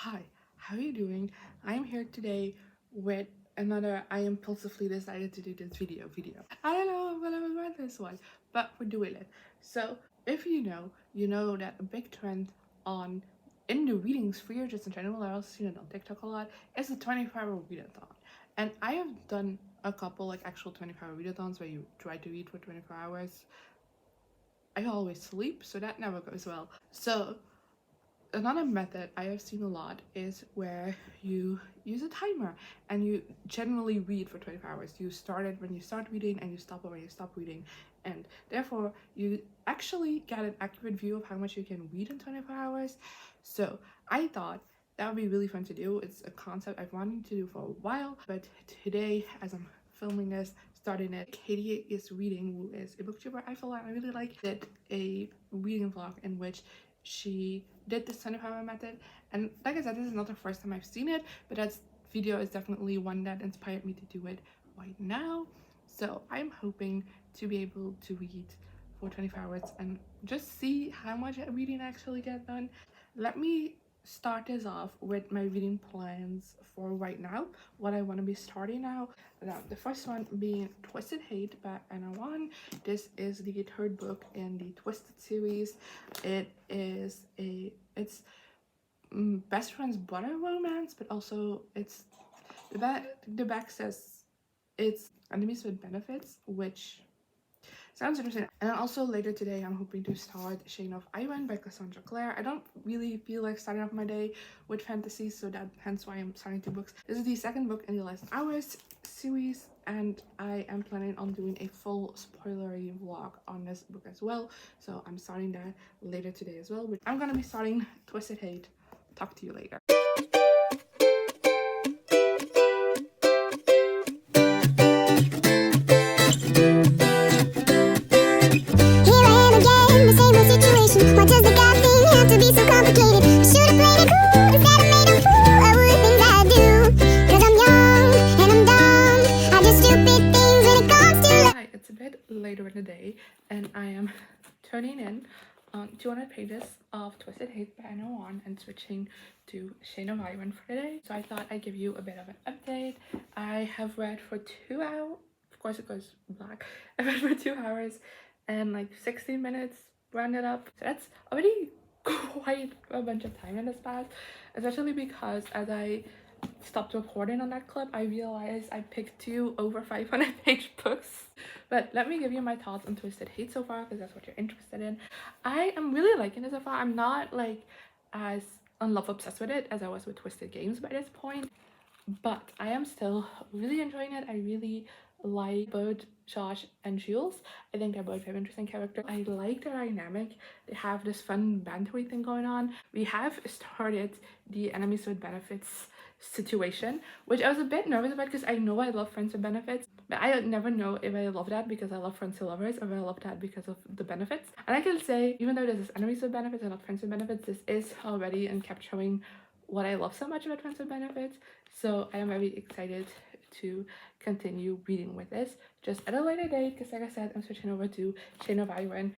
Hi, how are you doing? I'm here today with another I impulsively decided to do this video. I don't know what I was about this one, but we're doing it. So if you know that a big trend on in the reading sphere just in general, I also seen it on TikTok a lot, is the 24-hour readathon. And I have done a couple like actual 24-hour readathons where you try to read for 24 hours. I always sleep, so that never goes well. So another method I have seen a lot is where you use a timer and you generally read for 24 hours. You start it when you start reading and you stop it when you stop reading, and therefore you actually get an accurate view of how much you can read in 24 hours. So I thought that would be really fun to do. It's a concept I've wanted to do for a while, but today, as I'm filming this, starting it, Katie is reading, who is a booktuber I feel like I really like, did a reading vlog in which she did the 24-hour method, and like I said, this is not the first time I've seen it, but that video is definitely one that inspired me to do it right now. So I'm hoping to be able to read for 24 hours and just see how much reading I actually get done. Let me start this off with my reading plans for right now, what I want to be starting now. The first one being Twisted Hate by Anna Wan. This is the third book in the Twisted series. It's best friend's brother romance, but also it's the back says it's enemies with benefits, which sounds interesting. And also later today, I'm hoping to start Shane of Iron by Cassandra Clare. I don't really feel like starting off my day with fantasy, so that hence why I'm starting 2 books. This is the second book in the Last Hours series, and I am planning on doing a full spoilery vlog on this book as well. So I'm starting that later today as well. But I'm gonna be starting Twisted Hate. Talk to you later. Why does the God thing have to be so complicated? I should've played it cool instead of made a fool of the things I do. Cause I'm young and I'm dumb. I do stupid things when it comes to love. Hi, it's a bit later in the day and I am turning in on 200 pages of Twisted Hate by Anna Wan and switching to Shane of Iron for today. So I thought I'd give you a bit of an update. I have read for 2 hours. Of course it goes black. I read for 2 hours and like 16 minutes. Rounded up. So that's already quite a bunch of time in this past, especially because as I stopped recording on that clip, I realized I picked 2 over 500-page books. But let me give you my thoughts on Twisted Hate so far, because that's what you're interested in. I am really liking it so far. I'm not like as unlove obsessed with it as I was with Twisted Games by this point, but I am still really enjoying it. I really like both Josh and Jules. I think they're both very interesting characters. I like their dynamic. They have this fun bantery thing going on. We have started the enemies with benefits situation, which I was a bit nervous about because I know I love friends with benefits, but I never know if I love that because I love friends to lovers or if I love that because of the benefits. And I can say, even though this is enemies with benefits and not friends with benefits, this is already and kept showing what I love so much about friends with benefits. So I am very excited to continue reading with this, just at a later date, because like I said, I'm switching over to Shane of Iron.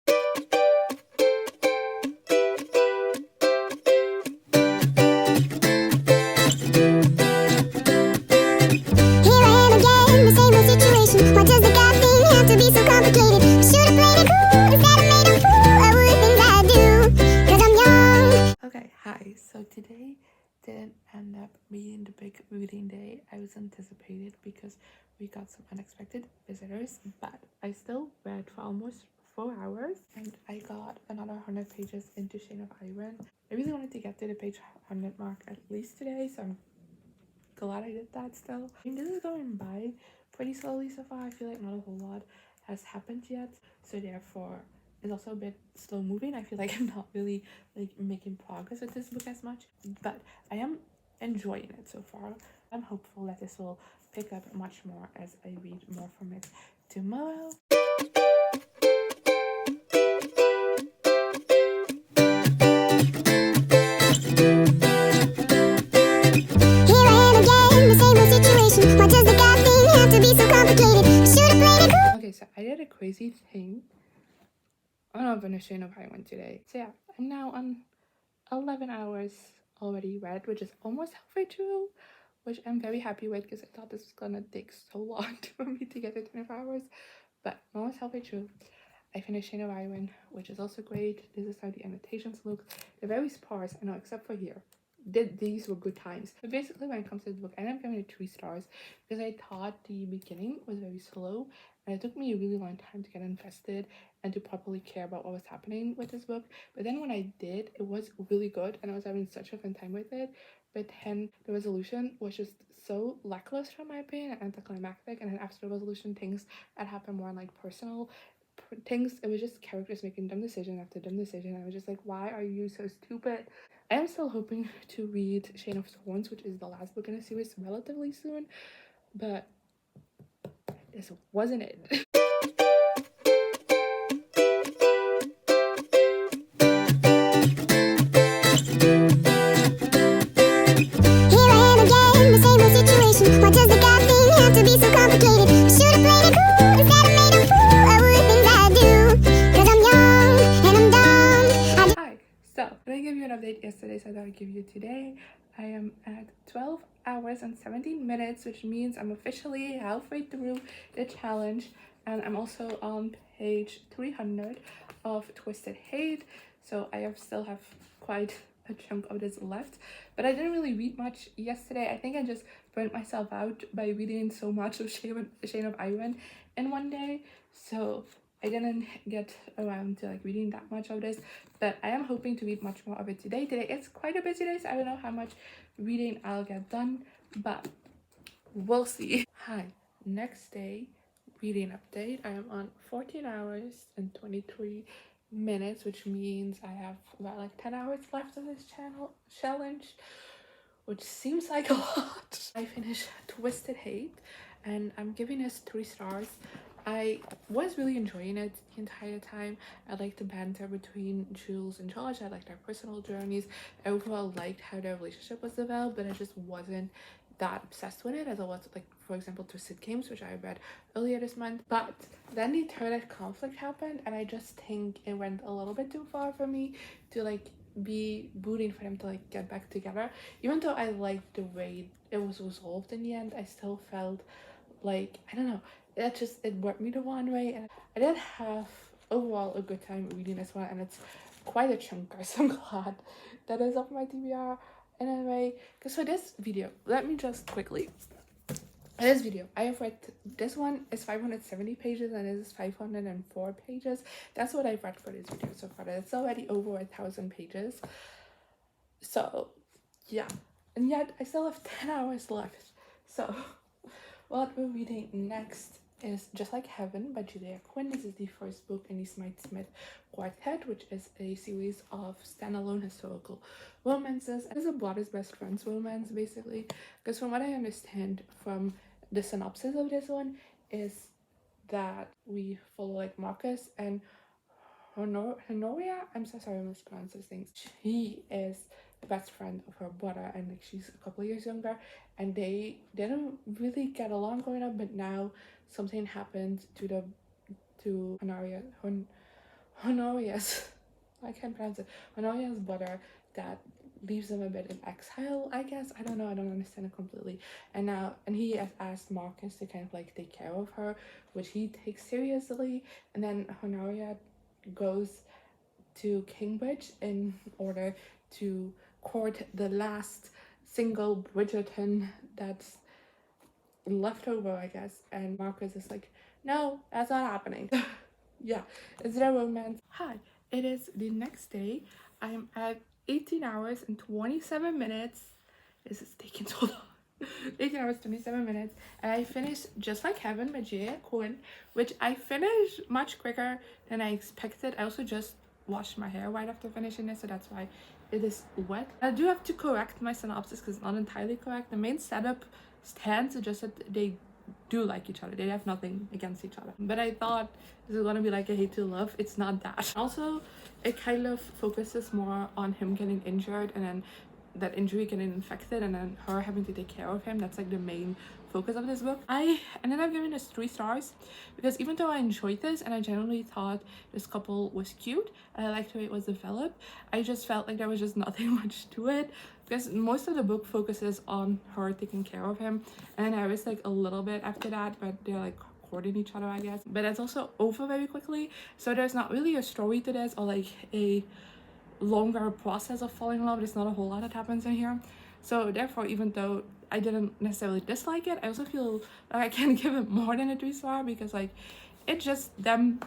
Why does the God thing have to be so complicated? I should've played it cool instead of made a fool of the things I do. Cause I'm young. Okay, hi. So today didn't end up being the big reading day I was anticipated because we got some unexpected visitors, but I still read for almost 4 hours and I got another 100 pages into Shane of Iron. I really wanted to get to the page 100 mark at least today, so I'm glad I did that still. I mean, this is going by pretty slowly so far. I feel like not a whole lot has happened yet, so therefore it's also a bit slow moving. I feel like I'm not really like making progress with this book as much, but I am enjoying it so far. I'm hopeful that this will pick up much more as I read more from it tomorrow. Why does the God thing have to be so complicated? I should've played it cool. Okay, so I did a crazy thing. I'm not finishing Shane of Iron today. So yeah, I'm now on 11 hours already read, which is almost halfway through, which I'm very happy with because I thought this was gonna take so long for me to get to 24 hours, but I'm almost halfway through. I finished Shane of Iron, which is also great. This is how the annotations look. They're very sparse, I know, except for here. These were good times. But basically, when it comes to the book, I ended up giving it 3 stars because I thought the beginning was very slow and it took me a really long time to get invested and to properly care about what was happening with this book. But then when I did, it was really good and I was having such a fun time with it. But then the resolution was just so lackluster in my opinion and anticlimactic, and then after the resolution, things that happened more like personal things. It was just characters making dumb decision after dumb decision. I was just like, why are you so stupid? I am still hoping to read Chain of Thorns, which is the last book in the series, relatively soon, but this wasn't it. Here I am again, the same old situation. Why does the God thing have to be so complicated? I should've played it cool instead of made a fool of the things I do. 'Cause I'm young and I'm dumb. Hi, so I didn't give you an update yesterday, so I thought I'd give you today. I am at 12 hours and 17 minutes, which means I'm officially halfway through the challenge, and I'm also on page 300 of Twisted Hate, so still have quite a chunk of this left. But I didn't really read much yesterday. I think I just burnt myself out by reading so much of Shane of Iron in one day, so I didn't get around to like reading that much of this, but I am hoping to read much more of it today. Today it's quite a busy day, so I don't know how much reading I'll get done, but we'll see. Hi, next day reading update. I am on 14 hours and 23 minutes, which means I have about like 10 hours left of this challenge, which seems like a lot. I finished Twisted Hate and I'm giving this 3 stars. I was really enjoying it the entire time. I liked the banter between Jules and George. I liked their personal journeys. I overall liked how their relationship was developed, but I just wasn't that obsessed with it as I was, like, for example, Twisted Games, which I read earlier this month. But then the third conflict happened, and I just think it went a little bit too far for me to like be rooting for them to like get back together. Even though I liked the way it was resolved in the end, I still felt like, I don't know, it worked me the one way, and I did have overall a good time reading this one, and it's quite a chunker, so I'm glad that is off my TBR in a way. Because for this video, let me just quickly, this video I have read, this one is 570 pages and this is 504 pages. That's what I've read for this video so far. It's already over 1,000 pages, so yeah, and yet I still have 10 hours left. So what we're reading next is Just Like Heaven by Julia Quinn. This is the first book in the Smythe-Smith Quartet, which is a series of standalone historical romances. It is a brother's best friend's romance, basically, because from what I understand from the synopsis of this one is that we follow like Marcus and Honoria. I'm so sorry I mispronounced those things. She is the best friend of her brother, and like she's a couple of years younger, and they didn't really get along growing up, but now something happened to Honoria's I can't pronounce it, Honoria's brother, that leaves them a bit in exile, I guess. I don't know, I don't understand it completely. And he has asked Marcus to kind of like take care of her, which he takes seriously, and then Honoria goes to Cambridge in order to court the last single Bridgerton that's left over, I guess. And Marcus is like, no, that's not happening. Yeah, it's their romance. Hi, it is the next day. I am at 18 hours and 27 minutes. This is taking so long. 18 hours, 27 minutes. And I finished Just Like Heaven by Julia Quinn, which I finished much quicker than I expected. I also just washed my hair right after finishing this, so that's why it is wet. I do have to correct my synopsis because it's not entirely correct. The main setup stands, it's just that they do like each other. They have nothing against each other. But I thought this is gonna be like a hate to love. It's not that. Also, it kind of focuses more on him getting injured and then that injury getting infected and then her having to take care of him. That's like the main focus of this book. I ended up giving this 3 stars because even though I enjoyed this and I generally thought this couple was cute and I liked the way it was developed, I just felt like there was just nothing much to it because most of the book focuses on her taking care of him, and I was like a little bit after that, but they're like courting each other, I guess. But that's also over very quickly, so there's not really a story to this or like a longer process of falling in love. There's not a whole lot that happens in here, so therefore, even though I didn't necessarily dislike it, I also feel like I can give it more than a 3 star because like it's just them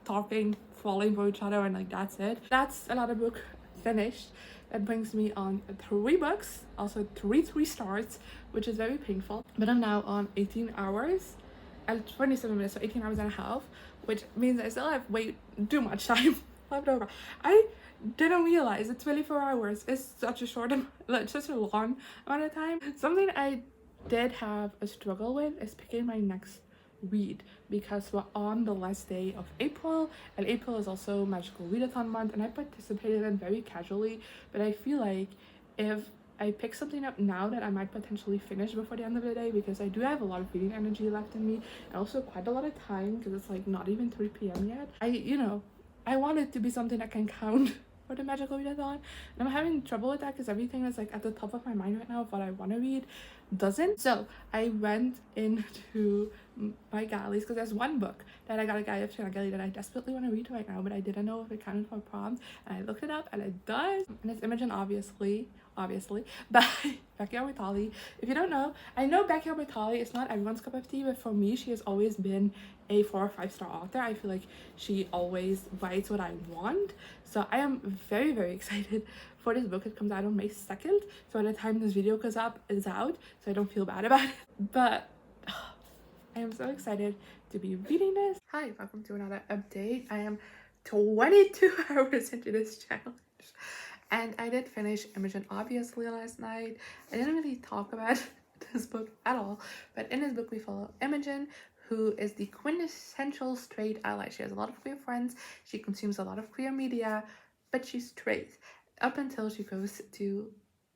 talking, falling for each other, and like that's it. That's another book finished. That brings me on 3 books, also 3 stars, which is very painful. But I'm now on 18 hours and 27 minutes, so 18 hours and a half, which means I still have way too much time left over. I didn't realize that 24 hours is such a short, like such a long amount of time. Something I did have a struggle with is picking my next read because we're on the last day of April, and April is also Magical Readathon month, and I participated in very casually, but I feel like if I pick something up now that I might potentially finish before the end of the day, because I do have a lot of reading energy left in me and also quite a lot of time because it's like not even 3 p.m. yet. I want it to be something that can count for the Magical Readathon, and I'm having trouble with that because everything that's like at the top of my mind right now of what I want to read doesn't. So I went into my galleys because there's one book that I got a gallery of gallery that I desperately want to read right now, but I didn't know if it counted for prom, and I looked it up and it does, and it's Imogen, obviously by Becky Albertalli. If you don't know, I know Becky Albertalli is not everyone's cup of tea, but for me she has always been a 4 or 5 star author. I feel like she always writes what I want, so I am very, very excited for this book. It comes out on May 2nd, so by the time this video goes up, it's out, so I don't feel bad about it. But I am so excited to be reading this. Hi, welcome to another update. I am 22 hours into this challenge, and I did finish Imogen obviously last night. I didn't really talk about this book at all, but in this book we follow Imogen, who is the quintessential straight ally. She has a lot of queer friends, she consumes a lot of queer media, but she's straight up until she goes to,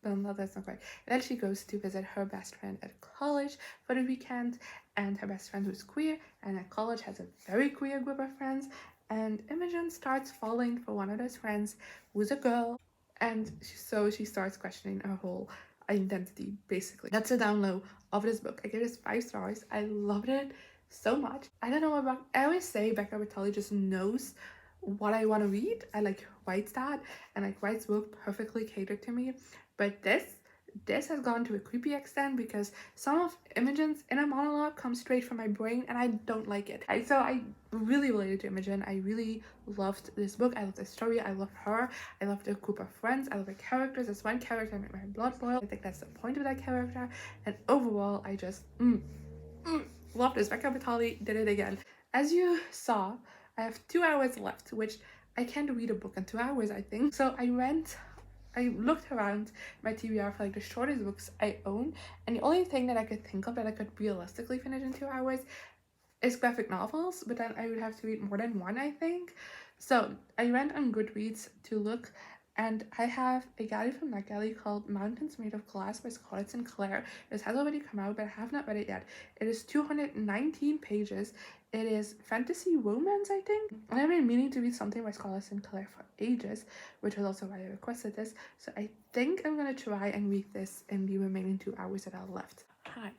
well, no, that's not right. Then she goes to visit her best friend at college for the weekend, and her best friend who's queer, and at college has a very queer group of friends, and Imogen starts falling for one of those friends who's a girl, and so she starts questioning her whole identity, basically. That's a down low of this book. I gave this 5 stars. I loved it so much. I don't know about, I always say Becca Bertalli just knows what I want to read. I like writes that, and like writes book perfectly catered to me. But this has gone to a creepy extent because some of Imogen's inner monologue comes straight from my brain, and I don't like it. So I really related to Imogen. I really loved this book. I loved the story. I loved her. I loved the group of friends. I love the characters. There's one character that made my blood boil. I think that's the point of that character. And overall, I just love this. Becca Bertalli did it again. As you saw, I have 2 hours left, which I can't read a book in 2 hours, I think. So I looked around my TBR for like the shortest books I own, and the only thing that I could think of that I could realistically finish in 2 hours is graphic novels, but then I would have to read more than one, I think. So I went on Goodreads to look, and I have a gallery from that gallery called Mountains Made of Glass by Scarlett Sinclair. This has already come out, but I have not read it yet. It is 219 pages. It is fantasy romance, I think. And I've been meaning to read something by Scarlett Sinclair for ages, which was also why I requested this. So I think I'm gonna try and read this in the remaining 2 hours that are left. Hi,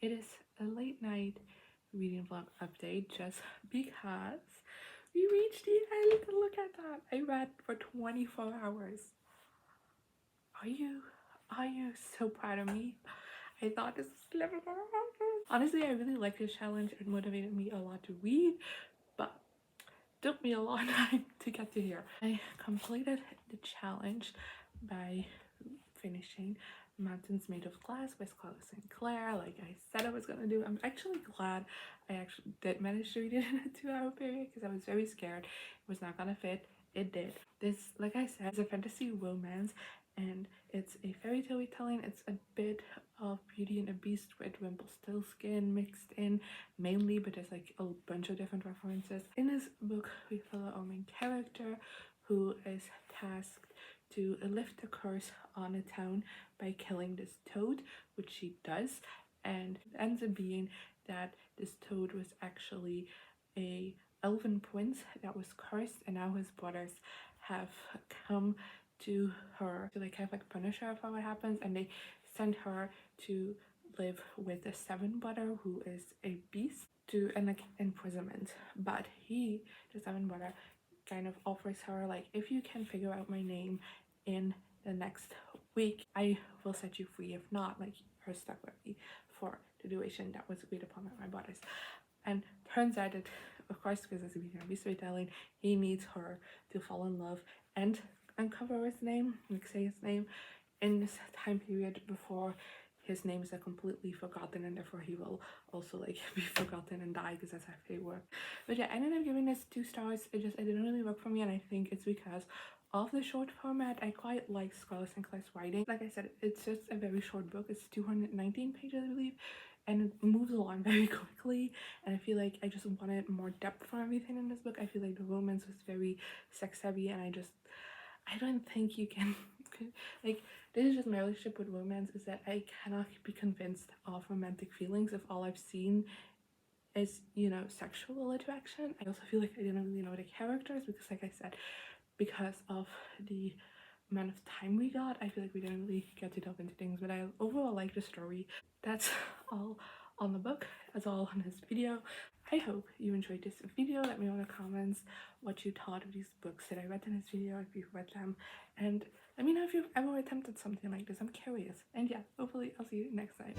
it is a late night reading vlog update just because we reached the end. Look at that. I read for 24 hours. Are you so proud of me? I thought this was never gonna happen. Honestly, I really like this challenge. It motivated me a lot to read, but took me a long time to get to here. I completed the challenge by finishing Mountains Made of Glass by Scarlett Sinclair, like I said I was gonna do. I'm actually glad I actually did manage to read it in a 2 hour period because I was very scared it was not gonna fit. It did. This, like I said, is a fantasy romance, and it's a fairy tale retelling. It's a bit of Beauty and the Beast with Rumpelstiltskin mixed in mainly, but there's like a bunch of different references. In this book we follow our main character, who is tasked to lift the curse on a town by killing this toad, which she does, and it ends up being that this toad was actually a elven prince that was cursed, and now his brothers have come to her to like kind of like punish her for what happens, and they send her to live with the seventh brother, who is a beast, to and like imprisonment. But he, the seventh brother, kind of offers her like, if you can figure out my name in the next week, I will set you free. If not, like, you're stuck with me for the duration that was agreed upon with my brothers. And turns out that, of course, because it's a BTRB storytelling, he needs her to fall in love and uncover his name, like say his name, in this time period before his name is completely forgotten, and therefore he will also like be forgotten and die, because that's how they work. But yeah, I ended up giving this 2 stars. It didn't really work for me, and I think it's because of the short format. I quite like Scarlett Sinclair's writing. Like I said, it's just a very short book. It's 219 pages, I believe, and it moves along very quickly, and I feel like I just wanted more depth for everything in this book. I feel like the romance was very sex heavy, and I don't think you can like, this is just my relationship with romance, is that I cannot be convinced of romantic feelings if all I've seen is, you know, sexual attraction. I also feel like I didn't really know the characters, because like I said, because of the amount of time we got, I feel like we didn't really get to delve into things. But I overall like the story. That's all on the book. That's all on this video. I hope you enjoyed this video. Let me know in the comments what you thought of these books that I read in this video, if you've read them, and let me know if you've ever attempted something like this. I'm curious. And yeah, hopefully I'll see you next time.